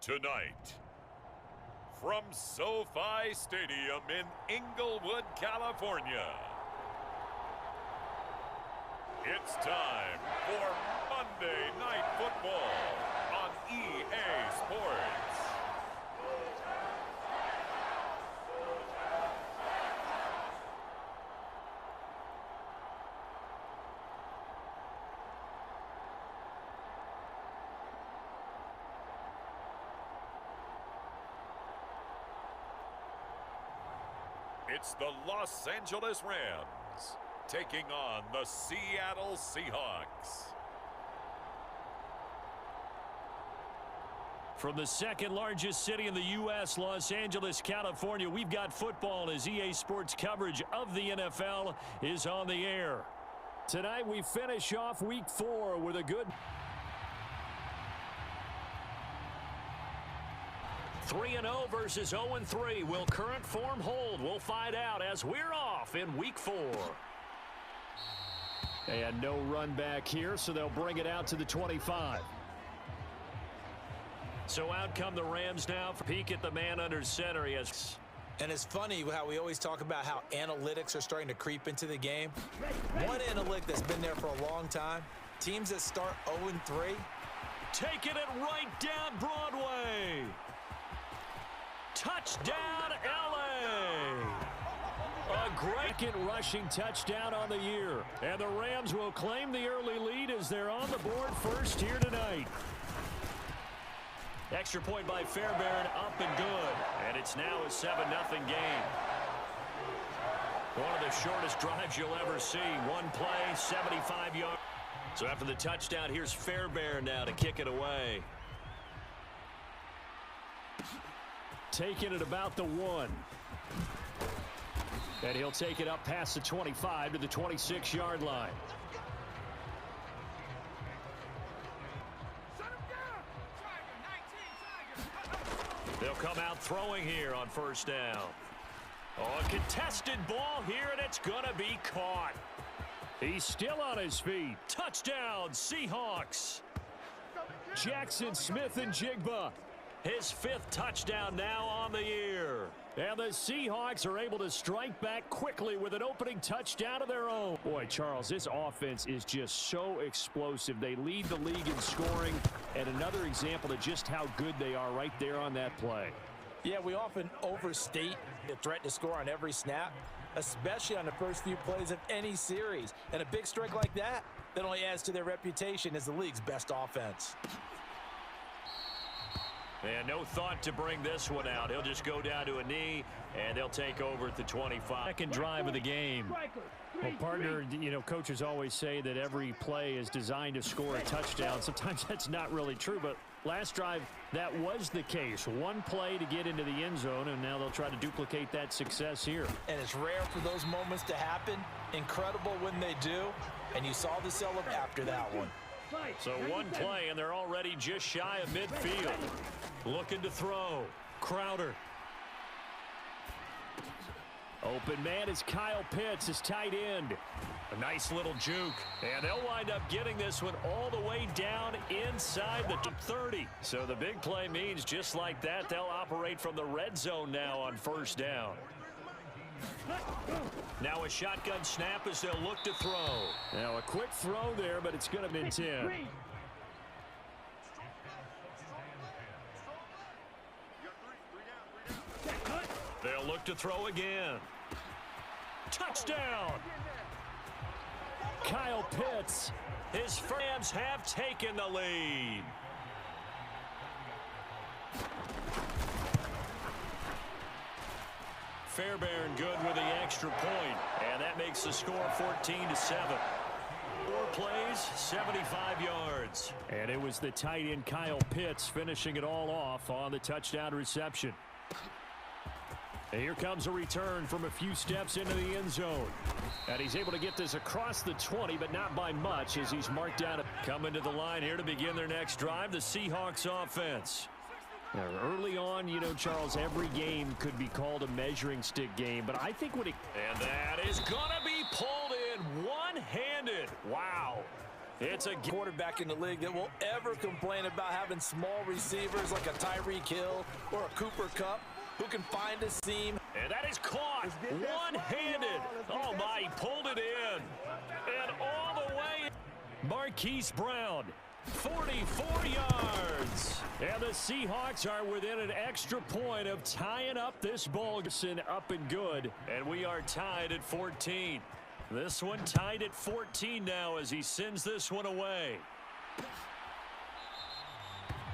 Tonight, from SoFi Stadium in Inglewood, California, it's time for Monday Night Football on EA Sports. It's the Los Angeles Rams taking on the Seattle Seahawks. From the second largest city in the U.S., Los Angeles, California, we've got football as EA Sports coverage of the NFL is on the air. Tonight we finish off Week 4 with a good 3-0 versus 0-3. Will current form hold? We'll find out as we're off in Week 4. And no run back here, so they'll bring it out to the 25. So out come the Rams now for peek at the man under center. He has. And it's funny how we always talk about how analytics are starting to creep into the game. One analytic that's been there for a long time, teams that start 0-3. Taking it right down Broadway. Touchdown, L.A. A great rushing touchdown on the year. And the Rams will claim the early lead as they're on the board first here tonight. Extra point by Fairbairn, up and good. And it's now a 7-0 game. One of the shortest drives you'll ever see. One play, 75 yards. So after the touchdown, here's Fairbairn now to kick it away. Taking it about the 1. And he'll take it up past the 25 to the 26-yard line. They'll come out throwing here on first down. Oh, a contested ball here, and it's going to be caught. He's still on his feet. Touchdown, Seahawks. Jackson Smith and Jigba. His 5th touchdown now on the year. And the Seahawks are able to strike back quickly with an opening touchdown of their own. Boy, Charles, this offense is just so explosive. They lead the league in scoring, and another example of just how good they are right there on that play. Yeah, we often overstate the threat to score on every snap, especially on the first few plays of any series. And a big strike like that only adds to their reputation as the league's best offense. And no thought to bring this one out. He'll just go down to a knee, and they'll take over at the 25. Second drive of the game. Well, partner, you know, coaches always say that every play is designed to score a touchdown. Sometimes that's not really true, but last drive, that was the case. One play to get into the end zone, and now they'll try to duplicate that success here. And it's rare for those moments to happen. Incredible when they do, and you saw the celebration after that one. So one play, and they're already just shy of midfield. Looking to throw. Crowder. Open man is Kyle Pitts, his tight end. A nice little juke. And they'll wind up getting this one all the way down inside the 30. So the big play means just like that, they'll operate from the red zone now on first down. Now a shotgun snap as they'll look to throw. Now a quick throw there, but it's going to be 10. They'll look to throw again. Touchdown! Kyle Pitts. His Rams have taken the lead. Fairbairn good with the extra point, and that makes the score 14-7. 4 plays, 75 yards. And it was the tight end Kyle Pitts finishing it all off on the touchdown reception. And here comes a return from a few steps into the end zone. And he's able to get this across the 20, but not by much as he's marked down. Coming to the line here to begin their next drive, the Seahawks offense. Now, early on, you know, Charles, every game could be called a measuring stick game, but I think when it... And that is going to be pulled in one-handed. Wow. It's a quarterback in the league that will ever complain about having small receivers like a Tyreek Hill or a Cooper Kupp who can find a seam. And that is caught one-handed. Oh, my, he pulled it in. And all the way. Marquise Brown, 44 yards. And the Seahawks are within an extra point of tying up this ball. Up and good. And we are tied at 14. This one tied at 14 now as he sends this one away.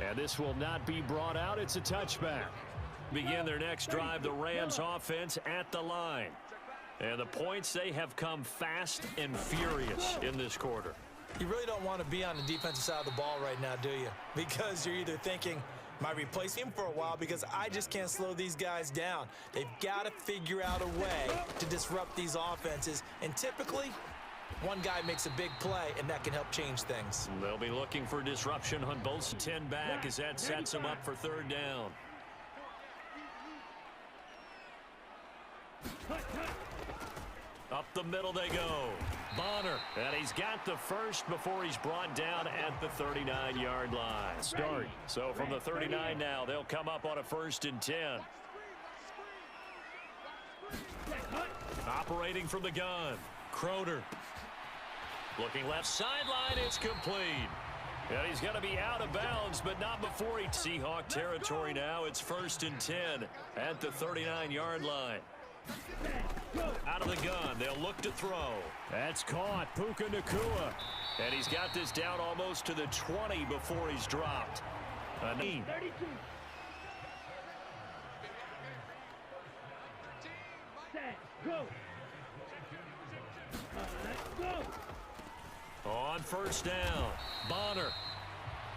And this will not be brought out. It's a touchback. Begin their next drive, the Rams offense at the line. And the points, they have come fast and furious in this quarter. You really don't want to be on the defensive side of the ball right now, do you? Because you're either thinking, might replace him for a while because I just can't slow these guys down. They've got to figure out a way to disrupt these offenses. And typically, one guy makes a big play, and that can help change things. They'll be looking for disruption on both. 10 back as that sets them up for third down. Up the middle they go. Bonner, and he's got the first before he's brought down at the 39-yard line. Start. So from the 39 now, they'll come up on a 1st and 10. Operating from the gun. Croner. Looking left sideline, it's complete. And he's going to be out of bounds, but not before he... Seahawk territory now. It's 1st and 10 at the 39-yard line. Out of the gun, they'll look to throw. That's caught. Puka Nacua. And he's got this down almost to the 20 before he's dropped. 32. Go. On 1st down, Bonner.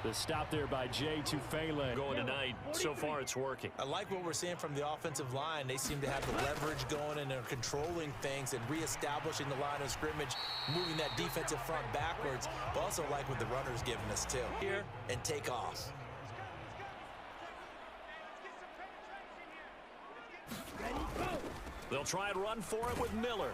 The stop there by Jay Tufele. Going tonight. So far, it's working. I like what we're seeing from the offensive line. They seem to have the leverage going, and they're controlling things and reestablishing the line of scrimmage, moving that defensive front backwards. But also like what the runner's giving us, too. Here and take off. They'll try and run for it with Miller.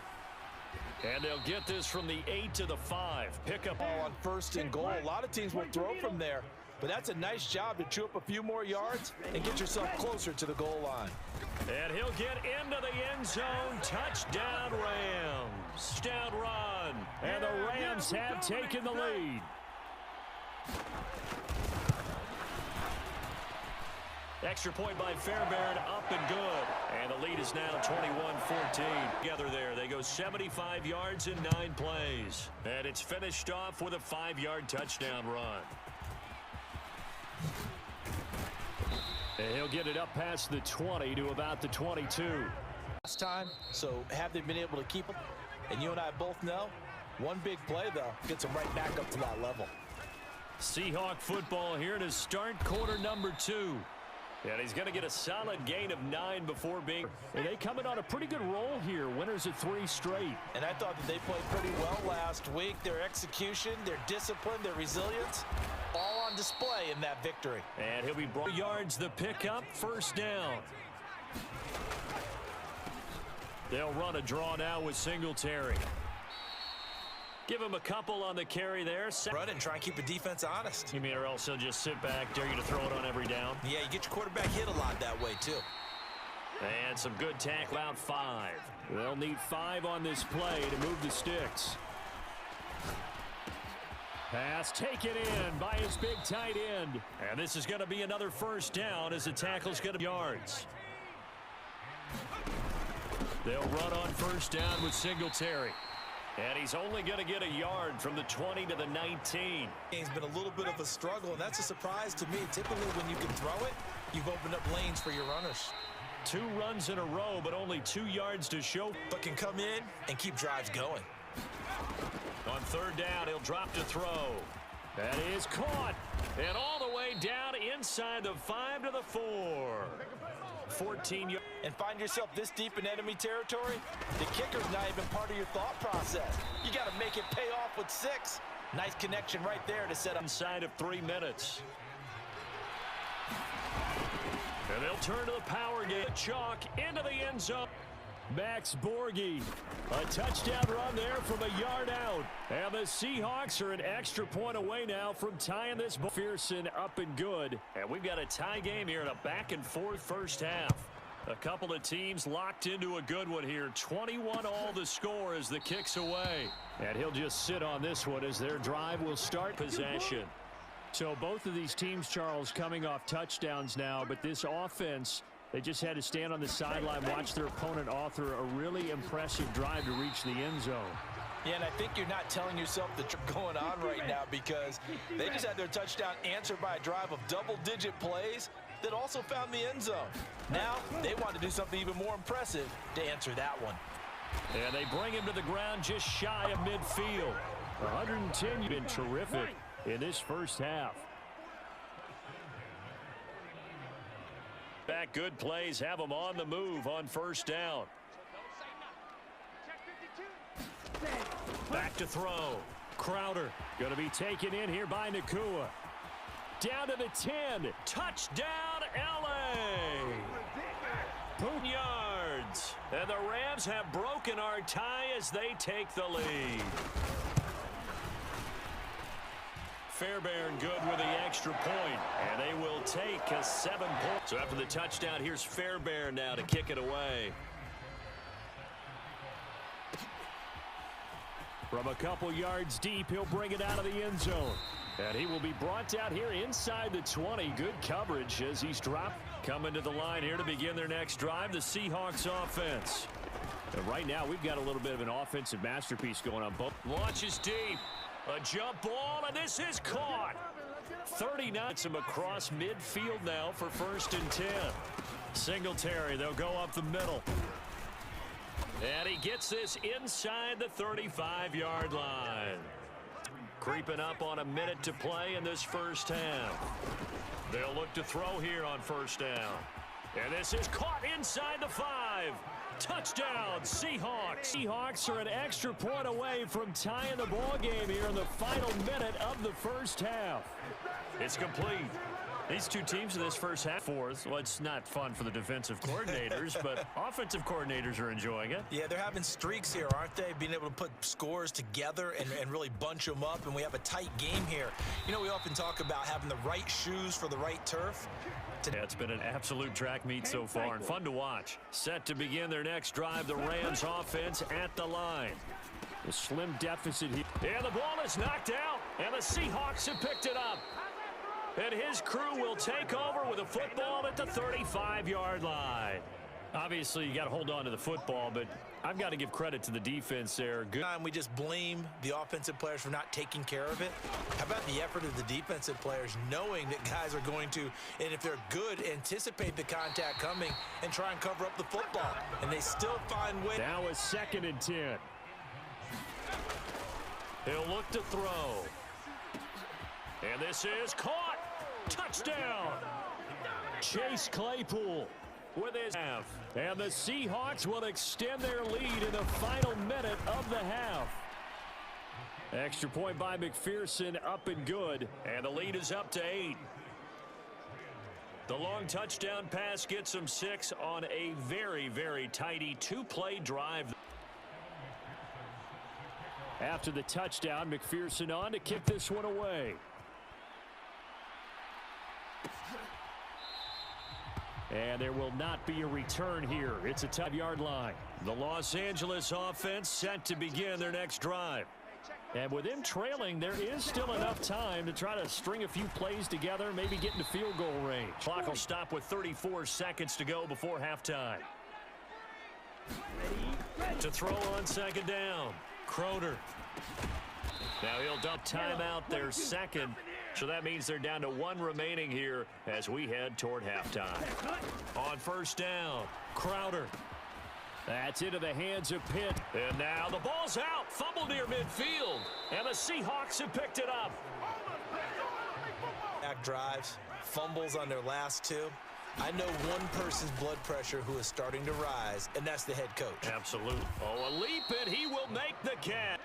And they'll get this from the 8 to the 5. Pick up ball on 1st and goal. A lot of teams will throw from there, but that's a nice job to chew up a few more yards and get yourself closer to the goal line. And he'll get into the end zone. Touchdown, Rams. Touchdown run. And the Rams have taken the lead. Extra point by Fairbairn, up and good. And the lead is now 21-14. Together there, they go 75 yards in 9 plays. And it's finished off with a 5-yard touchdown run. And he'll get it up past the 20 to about the 22. Last time, so have they been able to keep him? And you and I both know, one big play, though, gets them right back up to that level. Seahawk football here to start quarter number 2. And he's going to get a solid gain of 9 before being... And they coming on a pretty good roll here. Winners of 3 straight. And I thought that they played pretty well last week. Their execution, their discipline, their resilience, all on display in that victory. And he'll be brought yards the pickup, 1st down. They'll run a draw now with Singletary. Give him a couple on the carry there. Run and try and keep the defense honest. You mean or else he'll just sit back, dare you to throw it on every down? Yeah, you get your quarterback hit a lot that way, too. And some good tackle out 5. They'll need 5 on this play to move the sticks. Pass taken in by his big tight end. And this is going to be another 1st down as the tackle's going to be yards. They'll run on 1st down with Singletary. And he's only going to get a yard from the 20 to the 19. It's been a little bit of a struggle, and that's a surprise to me. Typically, when you can throw it, you've opened up lanes for your runners. 2 runs in a row, but only 2 yards to show. But can come in and keep drives going. On 3rd down, he'll drop to throw. That is caught. And all the way down inside the 5 to the 4. 14 yards. And find yourself this deep in enemy territory, the kicker's not even part of your thought process. You got to make it pay off with 6. Nice connection right there to set up. Inside of 3 minutes. And they'll turn to the power game. Chalk into the end zone. Max Borghi. A touchdown run there from a yard out. And the Seahawks are an extra point away now from tying this. McPherson up and good. And we've got a tie game here in a back-and-forth first half. A couple of teams locked into a good one here. 21 all the score as the kick's away. And he'll just sit on this one as their drive will start possession. So both of these teams, Charles, coming off touchdowns now, but this offense, they just had to stand on the sideline, watch their opponent author a really impressive drive to reach the end zone. Yeah, and I think you're not telling yourself that you're going on right now because they just had their touchdown answered by a drive of double-digit plays that also found the end zone. Now they want to do something even more impressive to answer that one. And they bring him to the ground just shy of midfield. 110, you've been terrific in this first half. Back good plays, have them on the move on first down. Back to throw. Crowder going to be taken in here by Nakua. Down to the 10. Touchdown, L.A. Boom yards. And the Rams have broken our tie as they take the lead. Fairbairn good with the extra point, and they will take a 7-point. So after the touchdown, here's Fairbairn now to kick it away. From a couple yards deep, he'll bring it out of the end zone. And he will be brought down here inside the 20. Good coverage as he's dropped. Coming to the line here to begin their next drive, the Seahawks offense. And right now, we've got a little bit of an offensive masterpiece going on. Both launches deep. A jump ball, and this is caught. 39. Some across midfield now for 1st and 10. Singletary, they'll go up the middle. And he gets this inside the 35-yard line. Creeping up on a minute to play in this first half. They'll look to throw here on first down. And this is caught inside the 5. Touchdown, Seahawks. Seahawks are an extra point away from tying the ball game here in the final minute of the first half. It's complete. These two teams in this first half, fourth. Well, it's not fun for the defensive coordinators, but offensive coordinators are enjoying it. Yeah, they're having streaks here, aren't they? Being able to put scores together and really bunch them up, and we have a tight game here. You know, we often talk about having the right shoes for the right turf. Yeah, it's been an absolute track meet so far and fun to watch. Set to begin their next drive, the Rams offense at the line. A slim deficit here. And the ball is knocked out, and the Seahawks have picked it up. And his crew will take over with a football at the 35-yard line. Obviously, you got to hold on to the football, but I've got to give credit to the defense there. Good. We just blame the offensive players for not taking care of it. How about the effort of the defensive players knowing that guys are going to, and if they're good, anticipate the contact coming and try and cover up the football. And they still find ways. Now a 2nd and 10. He'll look to throw. And this is caught. Touchdown. Chase Claypool with his half. And the Seahawks will extend their lead in the final minute of the half. Extra point by McPherson, up and good. And the lead is up to 8. The long touchdown pass gets them 6 on a very, very tidy 2-play drive. After the touchdown, McPherson on to kick this one away. And there will not be a return here. It's a 5-yard line. The Los Angeles offense set to begin their next drive. And with them trailing, there is still enough time to try to string a few plays together, maybe get into field goal range. Clock will stop with 34 seconds to go before halftime. To throw on 2nd down. Crowder. Now he'll dump timeout their 2nd. So that means they're down to 1 remaining here as we head toward halftime. On 1st down, Crowder. That's into the hands of Pitt. And now the ball's out. Fumble near midfield. And the Seahawks have picked it up. Back drives, fumbles on their last 2. I know one person's blood pressure who is starting to rise, and that's the head coach. Absolutely. Oh, a leap, and he will make the catch.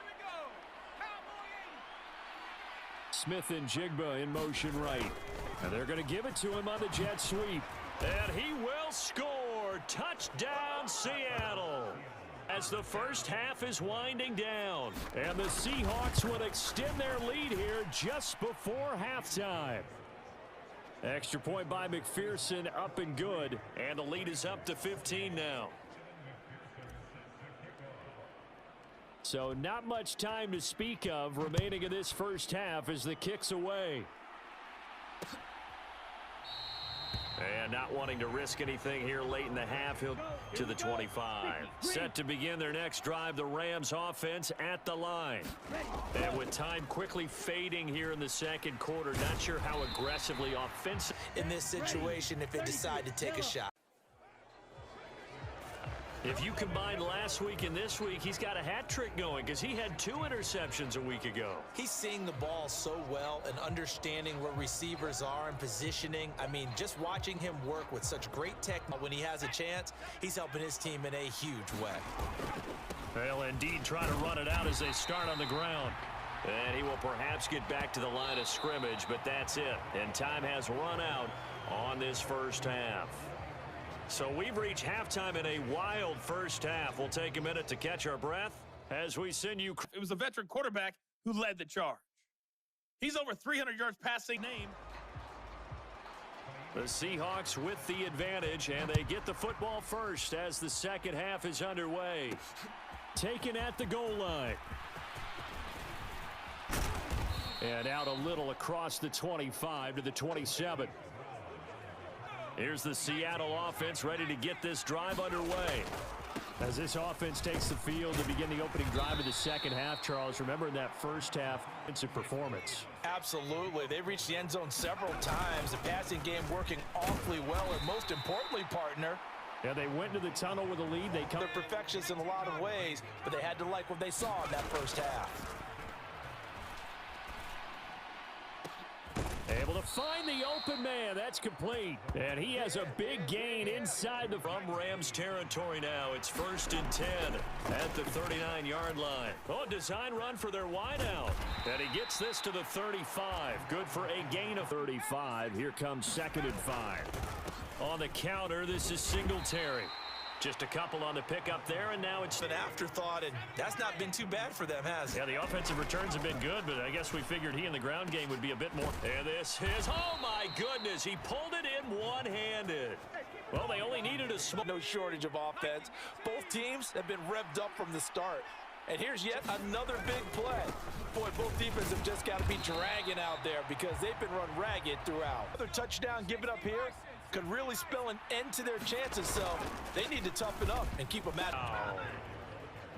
Smith and Jigba in motion right. And they're going to give it to him on the jet sweep. And he will score. score. Touchdown, Seattle. As the first half is winding down. And the Seahawks would extend their lead here just before halftime. Extra point by McPherson, up and good. And the lead is up to 15 now. So not much time to speak of remaining in this first half as the kick's away. And not wanting to risk anything here late in the half, he'll to the 25. Set to begin their next drive, the Rams offense at the line. And with time quickly fading here in the second quarter, not sure how aggressively offensive. In this situation, if they decide to take a shot. If you combine last week and this week, he's got a hat trick going because he had 2 interceptions a week ago. He's seeing the ball so well and understanding where receivers are and positioning. I mean, just watching him work with such great technique when he has a chance, he's helping his team in a huge way. They'll indeed try to run it out as they start on the ground. And he will perhaps get back to the line of scrimmage, but that's it. And time has run out on this first half. So we've reached halftime in a wild first half. We'll take a minute to catch our breath as we send you. It was a veteran quarterback who led the charge. He's over 300 yards passing name. The Seahawks with the advantage, and they get the football first as the second half is underway. Taken at the goal line. And out a little across the 25 to the 27. Here's the Seattle offense ready to get this drive underway. As this offense takes the field to begin the opening drive of the second half, Charles, remember in that first half, it's a performance. Absolutely. They reached the end zone several times. The passing game working awfully well, and most importantly, partner, yeah, they went to the tunnel with a lead. They come. They're perfectionists in a lot of ways, but they had to like what they saw in that first half. Able to find the open man. That's complete. And he has a big gain inside the from Rams territory now. It's 1st and 10 at the 39-yard line. Oh, design run for their wideout. And he gets this to the 35. Good for a gain of 35. Here comes 2nd and 5. On the counter, this is Singletary. Just a couple on the pickup there, and now it's an afterthought, and that's not been too bad for them, has it? Yeah, the offensive returns have been good, but I guess we figured he in the ground game would be a bit more. And this is, oh my goodness, he pulled it in one-handed. Well, they only needed a small. No shortage of offense. Both teams have been revved up from the start. And here's yet another big play. Boy, both defenses have just got to be dragging out there because they've been run ragged throughout. Another touchdown given up here could really spell an end to their chances, so they need to toughen up and keep them at it. Oh.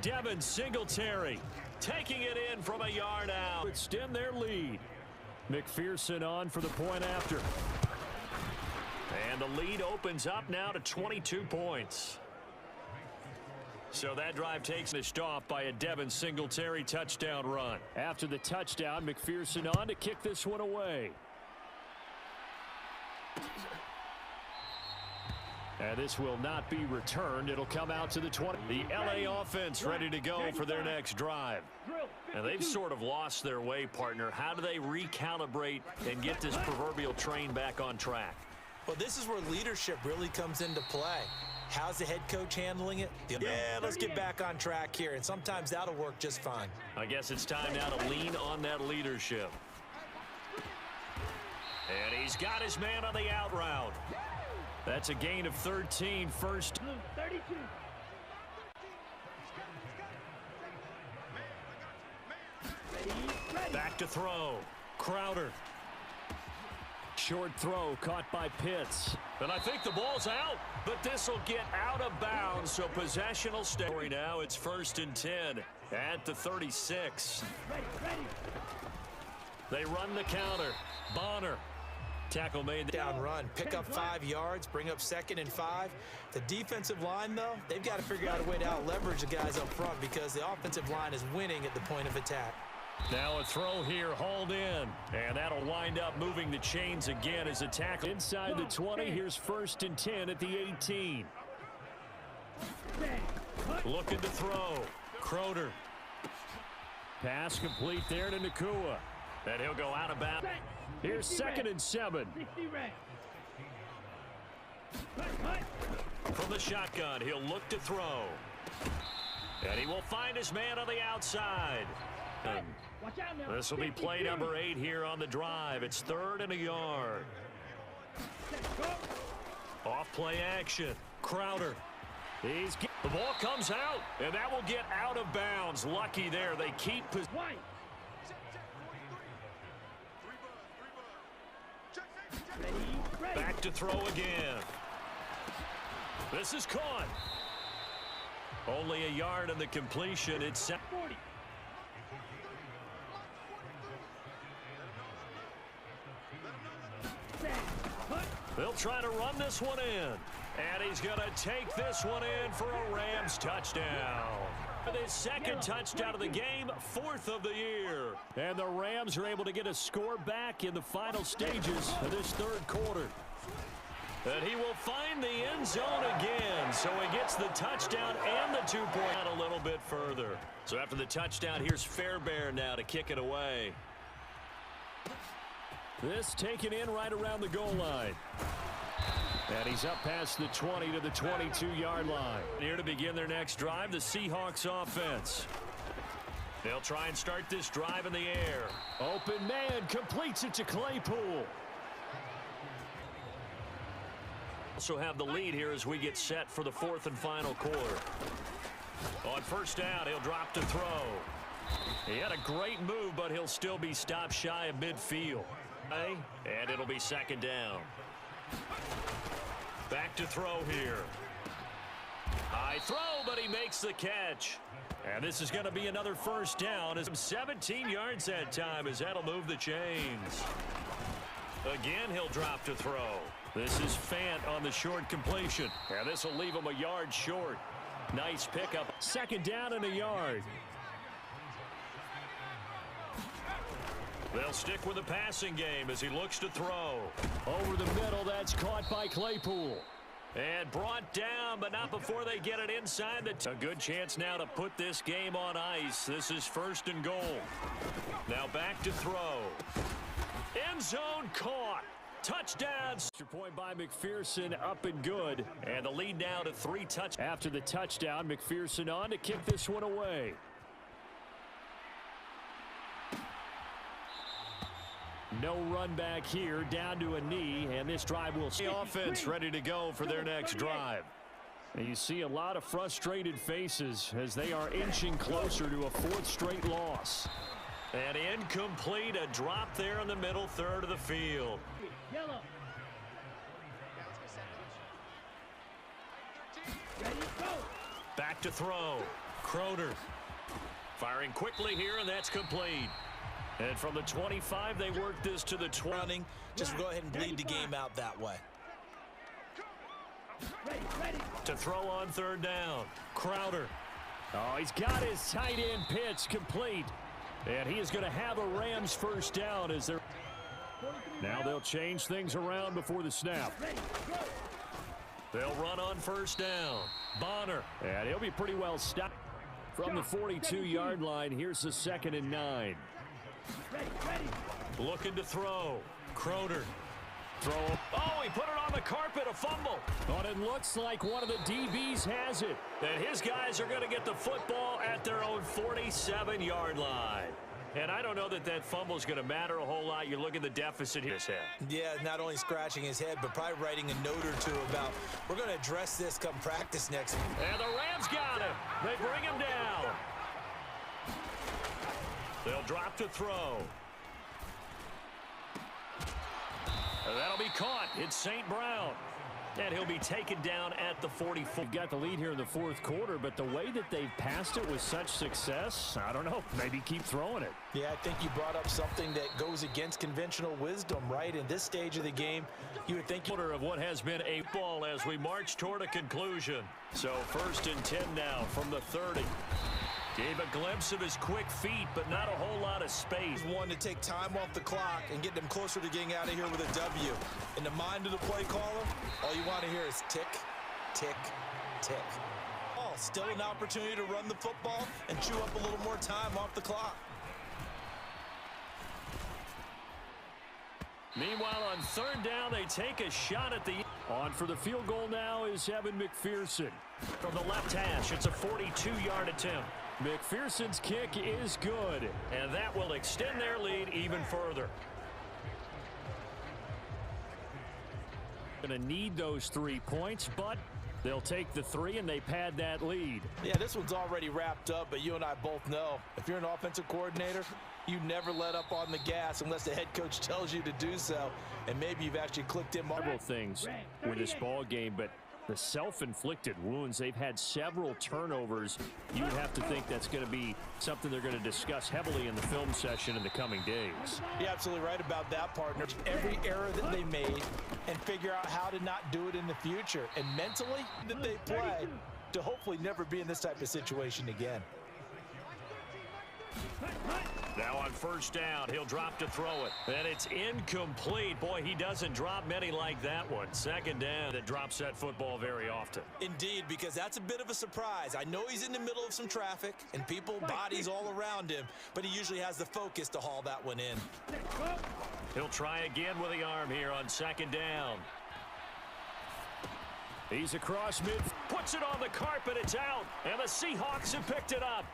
Devin Singletary taking it in from a yard out. Extend their lead. McPherson on for the point after. And the lead opens up now to 22 points. So that drive takes finished off by a Devin Singletary touchdown run. After the touchdown, McPherson on to kick this one away. And this will not be returned. It'll come out to the 20. The LA offense ready to go for their next drive. And they've sort of lost their way, partner. How do they recalibrate and get this proverbial train back on track? Well, this is where leadership really comes into play. How's the head coach handling it? Yeah, let's get back on track here, and sometimes that'll work just fine. I guess it's time now to lean on that leadership. And he's got his man on the out route. That's a gain of 13, first. 32. Back to throw. Crowder. Short throw caught by Pitts. And I think the ball's out, but this will get out of bounds, so possession will stay. Now it's 1st and 10 at the 36. They run the counter. Bonner. Tackle made. Down run. Pick up 5 yards. Bring up 2nd and 5. The defensive line, though, they've got to figure out a way to out-leverage the guys up front because the offensive line is winning at the point of attack. Now a throw here, hauled in. And that'll wind up moving the chains again as a tackle. Inside the 20, here's 1st and 10 at the 18. Looking to throw. Crowder. Pass complete there to Nakua. And he'll go out of bounds. Here's 2nd and 7. From the shotgun, he'll look to throw. And he will find his man on the outside. This will be play number 8 here on the drive. It's 3rd and a yard. Off play action. Crowder. The ball comes out, and that will get out of bounds. Lucky there. They keep back to throw again. This is caught. Only a yard in the completion. It's 40. They'll try to run this one in. And he's going to take this one in for a Rams touchdown. His second touchdown of the game, 4th of the year. And the Rams are able to get a score back in the final stages of this 3rd quarter. And he will find the end zone again. So he gets the touchdown and the 2-point out a little bit further. So after the touchdown, here's Fairbairn now to kick it away. This taken in right around the goal line. And he's up past the 20 to the 22-yard line. Here to begin their next drive, the Seahawks offense. They'll try and start this drive in the air. Open man completes it to Claypool. Also have the lead here as we get set for the 4th and final quarter. On first down, he'll drop to throw. He had a great move, but he'll still be stopped shy of midfield. And it'll be 2nd down. Back to throw here. High throw, but he makes the catch. And this is going to be another 1st down. As 17 yards that time as that'll move the chains. Again, he'll drop to throw. This is Fant on the short completion. And this will leave him a yard short. Nice pickup. 2nd down and a yard. They'll stick with the passing game as he looks to throw. Over the middle, that's caught by Claypool. And brought down, but not before they get it inside. A good chance now to put this game on ice. This is 1st and goal. Now back to throw. End zone caught. Touchdowns. Point by McPherson, up and good. And the lead now to 3 touchdowns. After the touchdown, McPherson on to kick this one away. No run back here, down to a knee, and this drive will stay. Offense ready to go for their next drive. And you see a lot of frustrated faces as they are inching closer to a 4th straight loss. And incomplete, a drop there in the middle 3rd of the field. Yellow. Back to throw. Crowder firing quickly here, and that's complete. And from the 25, they work this to the 20. Just go ahead and bleed the game out that way. To throw on 3rd down. Crowder. Oh, he's got his tight end pitch complete. And he is going to have a Rams 1st down as they're. Now they'll change things around before the snap. They'll run on 1st down. Bonner. And he'll be pretty well stopped. From the 42-yard line, here's the 2nd and 9. Looking to throw. Crowder. Throw. Oh, he put it on the carpet, a fumble. But it looks like one of the DBs has it. And his guys are going to get the football at their own 47-yard line. And I don't know that that fumble is going to matter a whole lot. You look at the deficit here. Yeah, not only scratching his head, but probably writing a note or two about, we're going to address this come practice next week. And the Rams got him. They bring him down. They'll drop to throw. And that'll be caught. It's St. Brown. And he'll be taken down at the 44. They've got the lead here in the 4th quarter, but the way that they've passed it with such success, I don't know, maybe keep throwing it. Yeah, I think you brought up something that goes against conventional wisdom, right? In this stage of the game, you would think quarter of what has been a ball as we march toward a conclusion. So 1st and 10 now from the 30. Gave a glimpse of his quick feet, but not a whole lot of space. One to take time off the clock and get them closer to getting out of here with a W. In the mind of the play caller, all you want to hear is tick, tick, tick. Oh, still an opportunity to run the football and chew up a little more time off the clock. Meanwhile, on third down, they take a shot at the... On for the field goal now is Evan McPherson. From the left hash, it's a 42-yard attempt. McPherson's kick is good, and that will extend their lead even further. Going to need those 3 points, but they'll take the 3 and they pad that lead. Yeah, this one's already wrapped up, but you and I both know if you're an offensive coordinator, you never let up on the gas unless the head coach tells you to do so, and maybe you've actually clicked in several things with this ball game, but the self-inflicted wounds, they've had several turnovers. You would have to think that's going to be something they're going to discuss heavily in the film session in the coming days. You're absolutely right about that, partner. Every error that they made and figure out how to not do it in the future, and mentally that they play to hopefully never be in this type of situation again. Now on first down, he'll drop to throw it. And it's incomplete. Boy, he doesn't drop many like that one. Second down, that drops that football very often. Indeed, because that's a bit of a surprise. I know he's in the middle of some traffic and people, bodies all around him, but he usually has the focus to haul that one in. He'll try again with the arm here on second down. He's across mid, puts it on the carpet, it's out, and the Seahawks have picked it up.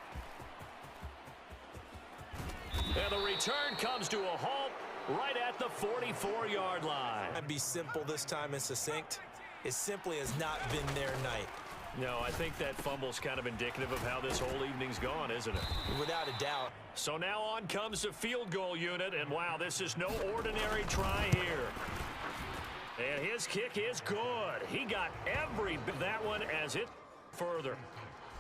And the return comes to a halt right at the 44-yard line. I'd be simple this time and succinct. It simply has not been their night. No, I think that fumble's kind of indicative of how this whole evening's gone, isn't it? Without a doubt. So now on comes the field goal unit, and wow, this is no ordinary try here. And his kick is good. He got every bit of that one as it further.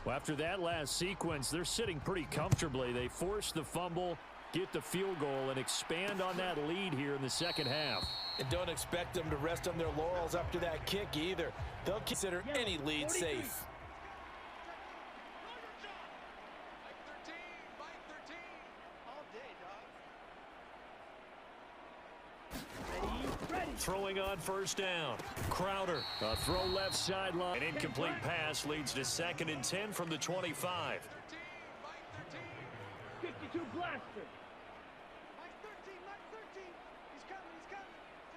Well, after that last sequence, they're sitting pretty comfortably. They force the fumble, get the field goal, and expand on that lead here in the second half. And don't expect them to rest on their laurels after that kick either. They'll consider any lead safe. Throwing on first down. Crowder, a throw left sideline. An incomplete pass leads to 2nd and 10 from the 25. 52 blaster. Mike 13, He's coming.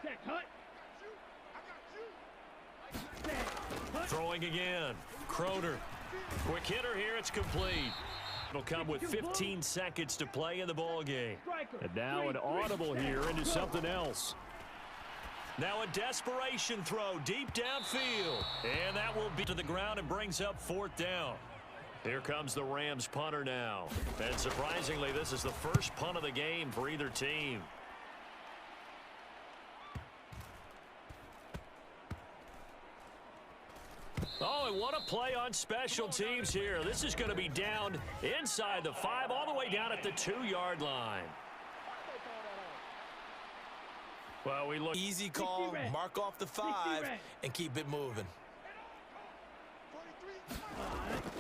Set, hut. Throwing again. Crowder. Quick hitter here. It's complete. It'll come with 15 seconds to play in the ball game. And now an audible here into something else. Now a desperation throw deep downfield. And that will be to the ground and brings up 4th down. Here comes the Rams punter now. And surprisingly, this is the first punt of the game for either team. Oh, and what a play on special teams here. This is going to be down inside the 5, all the way down at the 2-yard line. Well, we look easy call, mark off the 5, and keep it moving.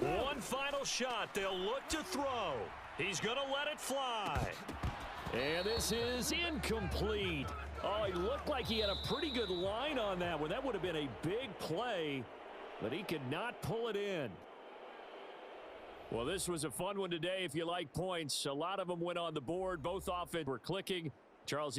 One final shot. They'll look to throw. He's going to let it fly. And this is incomplete. Oh, he looked like he had a pretty good line on that one. That would have been a big play, but he could not pull it in. Well, this was a fun one today if you like points. A lot of them went on the board. Both offense were clicking. Charles,